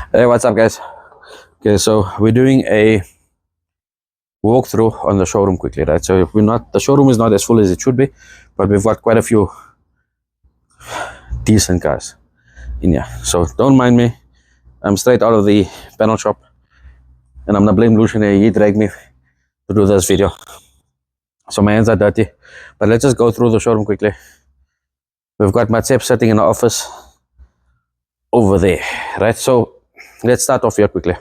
Hey, what's up, guys? Okay, so we're doing a walkthrough on the showroom quickly, right? So the showroom is not as full as it should be, but we've got quite a few decent cars in here. So don't mind me. I'm straight out of the panel shop, and I'm gonna blame Lucian here. He dragged me to do this video, so my hands are dirty. But let's just go through the showroom quickly. We've got Matsep sitting in the office over there, right? So let's start off here quickly.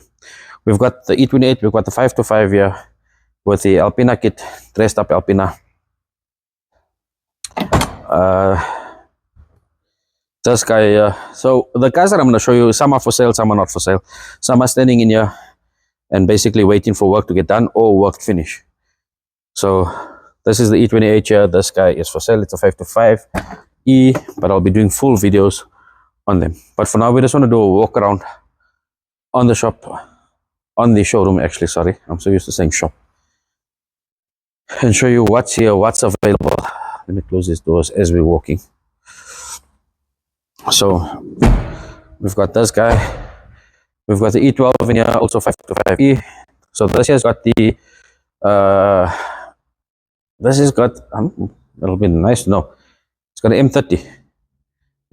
We've got the E28, we've got the 525 here with the Alpina kit, dressed up Alpina. This guy here. So the cars that I'm going to show you, some are for sale, some are not for sale. Some are standing in here and basically waiting for work to get done or work to finish. So this is the E28 here. This guy is for sale. It's a 525E, but I'll be doing full videos on them. But for now, we just want to do a walk around on the shop, on the showroom actually, sorry. I'm so used to saying shop. And show you what's here, what's available. Let me close these doors as we're walking. So we've got this guy. We've got the E12 in here, also 525E. So this here's got the, this has got, it'll be nice to know. It's got an M30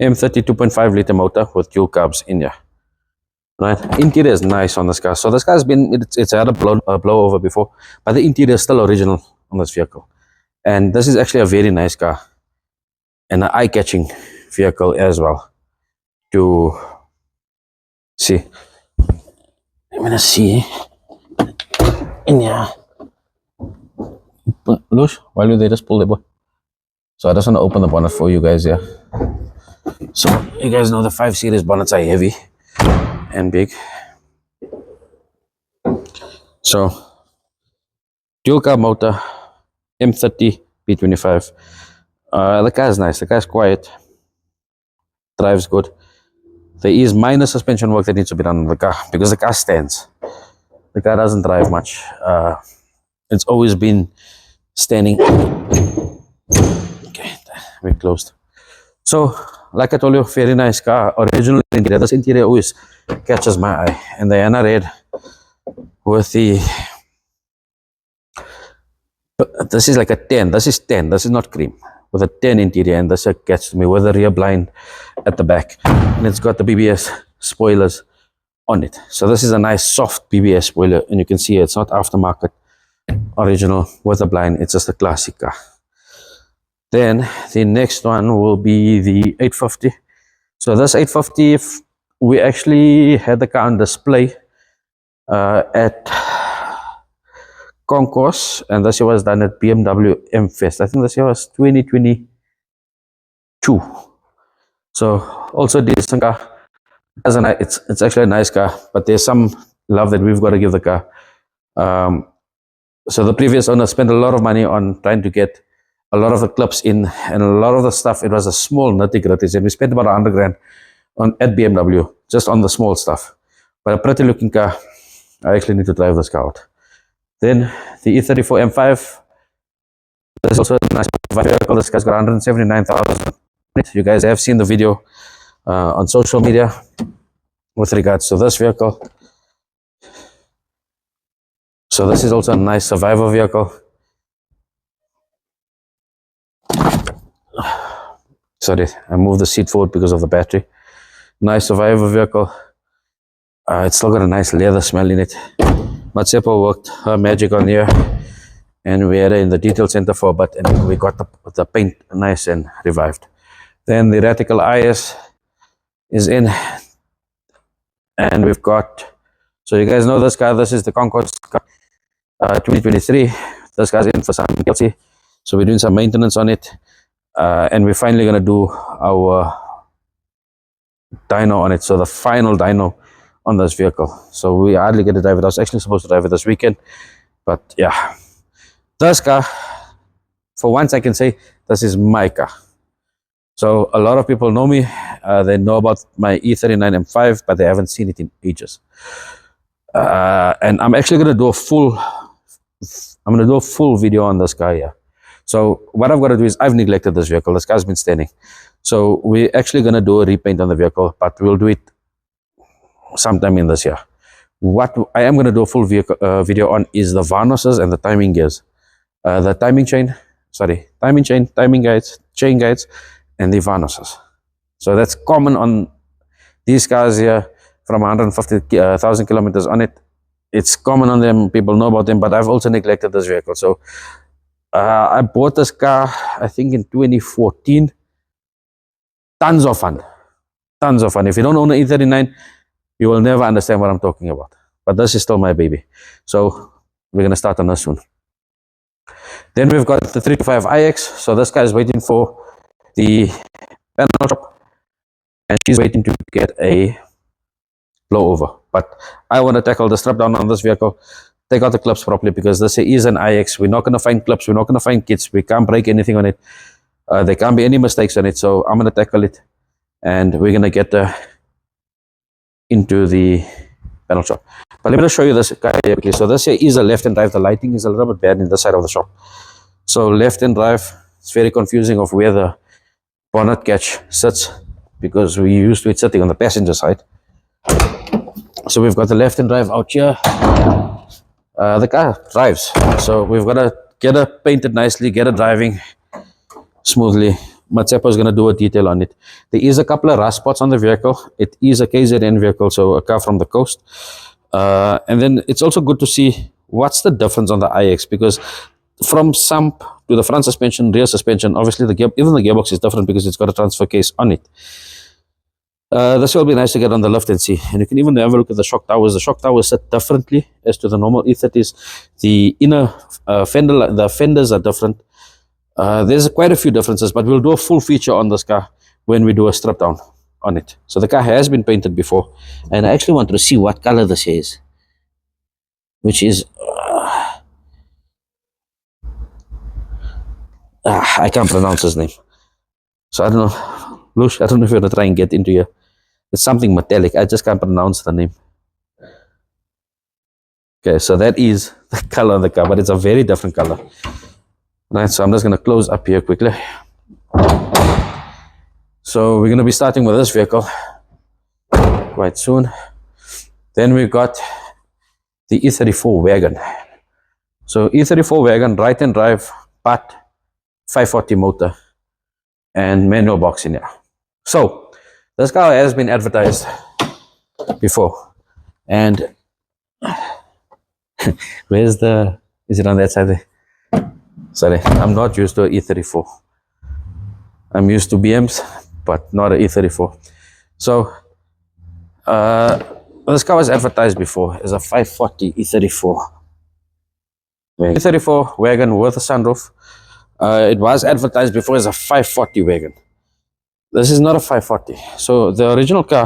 2.5 liter motor with dual carbs in here. Right, interior is nice on this car. So this car's been, it's had a blowover before, but the interior is still original on this vehicle. And this is actually a very nice car and an eye-catching vehicle as well to see. I'm gonna see in here. Lush, while you're there, just pull the board. So I just want to open the bonnet for you guys here. So you guys know the 5 Series bonnets are heavy and big. So dual carb motor, M30 B25. The car is nice. The car is quiet, drives good. There is minor suspension work that needs to be done on the car because the car stands. The car doesn't drive much. It's always been standing. Okay, we're closed. So like I told you, very nice car, original interior. This interior always catches my eye. And the Anna red with the, this is like a 10, this is 10, this is not cream, with a 10 interior, and this catches me with a rear blind at the back, and it's got the BBS spoilers on it. So this is a nice soft BBS spoiler, and you can see it's not aftermarket, original with a blind. It's just a classic car. Then the next one will be the 850. So this 850, we actually had the car on display at Concourse, and this year was done at BMW M Fest. I think this year was 2022. So also decent car. It's actually a nice car, but there's some love that we've got to give the car. So the previous owner spent a lot of money on trying to get a lot of the clips in, and a lot of the stuff, it was a small nitty-gritty, and we spent about 100 grand at BMW just on the small stuff. But a pretty looking car. I actually need to drive this car out. Then the E34 M5. This is also a nice vehicle. This guy's got 179,000. You guys have seen the video on social media with regards to this vehicle. So this is also a nice Survivor vehicle. Sorry, I moved the seat forward because of the battery. Nice Survivor vehicle. It's still got a nice leather smell in it. Matsepa worked her magic on here, and we had it in the detail center for a bit, and we got the paint nice and revived. Then the Ratical IS is in, and we've got, so you guys know this car. This is the Concourse car, 2023. This car's in for some DLC, so we're doing some maintenance on it, and we're finally going to do our dyno on it. So the final dyno on this vehicle. So we hardly get to drive it. I was actually supposed to drive it this weekend, but yeah, this car, for once I can say this is my car. So a lot of people know me. They know about my E39 M5, but they haven't seen it in ages. And I'm actually going to do a full video on this car here. So what I've got to do is, I've neglected this vehicle. This car's been standing. So we're actually going to do a repaint on the vehicle, but we'll do it sometime in this year. What I am going to do a full video on is the varnishes and the timing gears, the timing chain, timing guides, chain guides, and the varnishes. So that's common on these cars here from 150,000 kilometers on it. It's common on them, people know about them, but I've also neglected this vehicle. So I bought this car, I think in 2014. Tons of fun. Tons of fun. If you don't own an E39, you will never understand what I'm talking about. But this is still my baby. So we're going to start on this soon. Then we've got the 325 iX. So this guy is waiting for the panel shop, and she's waiting to get a blowover. But I want to tackle the strap down on this vehicle, take out the clips properly, because this is an iX. We're not going to find clips, we're not going to find kits, we can't break anything on it. There can't be any mistakes on it. So I'm going to tackle it, and we're going to get into the panel shop. But let me just show you this guy here quickly. So this here is a left-hand drive. The lighting is a little bit bad in this side of the shop. So left-hand drive, it's very confusing of where the bonnet catch sits, because we used to it sitting on the passenger side. So we've got the left-hand drive out here. The car drives. So we've got to get it painted nicely, get it driving smoothly. Matsepo is going to do a detail on it. There is a couple of rust spots on the vehicle. It is a KZN vehicle, so a car from the coast. And then it's also good to see what's the difference on the iX, because from sump to the front suspension, rear suspension, obviously even the gearbox is different because it's got a transfer case on it. This will be nice to get on the lift and see. And you can even have a look at the shock towers. The shock towers sit differently as to the normal E30s. The inner the fenders are different. There's quite a few differences, but we'll do a full feature on this car when we do a strip down on it. So the car has been painted before, and I actually wanted to see what color this is, which is I can't pronounce his name, so I don't know. Lush, I don't know if you're gonna try and get into here. It's something metallic. I just can't pronounce the name. Okay, so that is the color of the car, but it's a very different color. Right, so I'm just going to close up here quickly. So we're going to be starting with this vehicle quite soon. Then we've got the E34 wagon. So E34 wagon, right-hand drive, but 540 motor and manual box in here. So this car has been advertised before, and is it on that side there? Sorry, I'm not used to an E34. I'm used to BMs, but not an E34. So, this car was advertised before as a 540 E34. E34 wagon with a sunroof. It was advertised before as a 540 wagon. This is not a 540. So, the original car,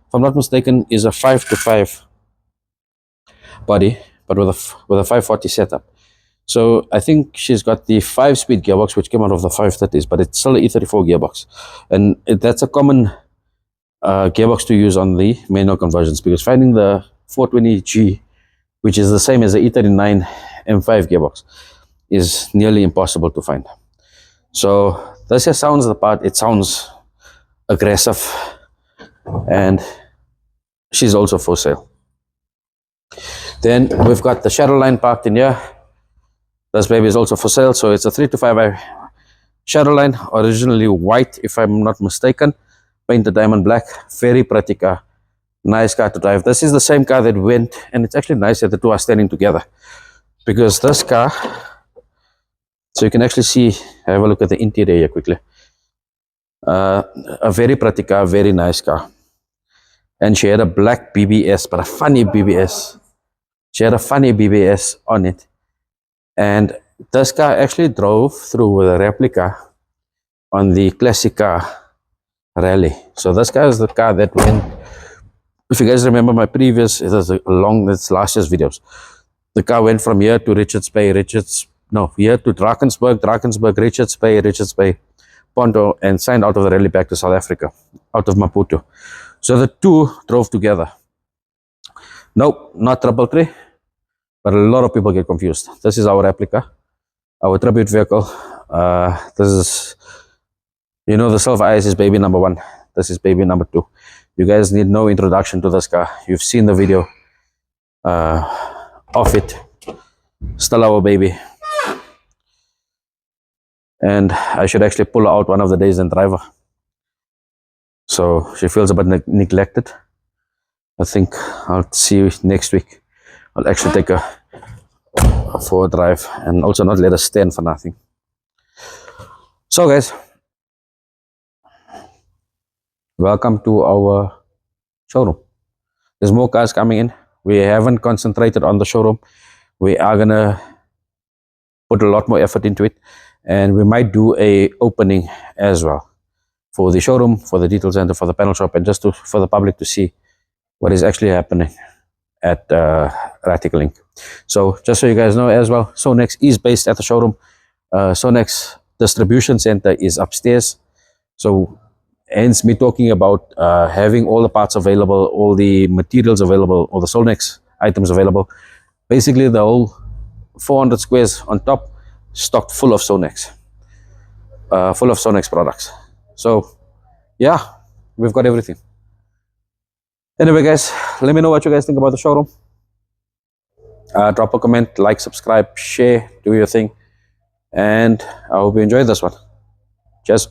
if I'm not mistaken, is a 5-to-5 body, but with a 540 setup. So I think she's got the 5-speed gearbox, which came out of the 530s, but it's still an E34 gearbox. And that's a common gearbox to use on the manual conversions, because finding the 420G, which is the same as the E39 M5 gearbox, is nearly impossible to find. So this here sounds the part. It sounds aggressive, and she's also for sale. Then we've got the Shadowline parked in here. This baby is also for sale. So it's a 325i Shadowline, originally white if I'm not mistaken, painted diamond black. Very pretty car, nice car to drive. This is the same car that went, and it's actually nice that the two are standing together, because this car, so you can actually see, have a look at the interior here quickly. A very pretty car, very nice car. And she had a black BBS, but a funny BBS. She had a funny BBS on it. And this car actually drove through with a replica on the classic car rally. So this car is the car that went, if you guys remember my previous, it was it's last year's videos. The car went from here to Richards Bay, here to Drakensberg, Richards Bay, Ponto, and signed out of the rally back to South Africa, out of Maputo. So the two drove together. Nope, not 333. But a lot of people get confused. This is our replica, our tribute vehicle. This is, the Silver Ice is baby number 1. This is baby number 2. You guys need no introduction to this car. You've seen the video of it. Still our baby. And I should actually pull her out one of the days and drive her. So she feels a bit neglected. I think I'll see you next week. I'll actually take her for a drive and also not let her stand for nothing. So guys, welcome to our showroom. There's more cars coming in. We haven't concentrated on the showroom. We are gonna put a lot more effort into it, and we might do a opening as well for the showroom, for the detail center, for the panel shop, and just for the public to see what is actually happening at Ratical Inc. So just so you guys know as well, Sonex is based at the showroom. Sonex distribution center is upstairs. So hence me talking about having all the parts available, all the materials available, all the Sonex items available. Basically the whole 400 squares on top stocked full of Sonex. Full of Sonex products. So yeah, we've got everything. Anyway guys, let me know what you guys think about the showroom. Drop a comment, like, subscribe, share, do your thing, and I hope you enjoyed this one. Cheers.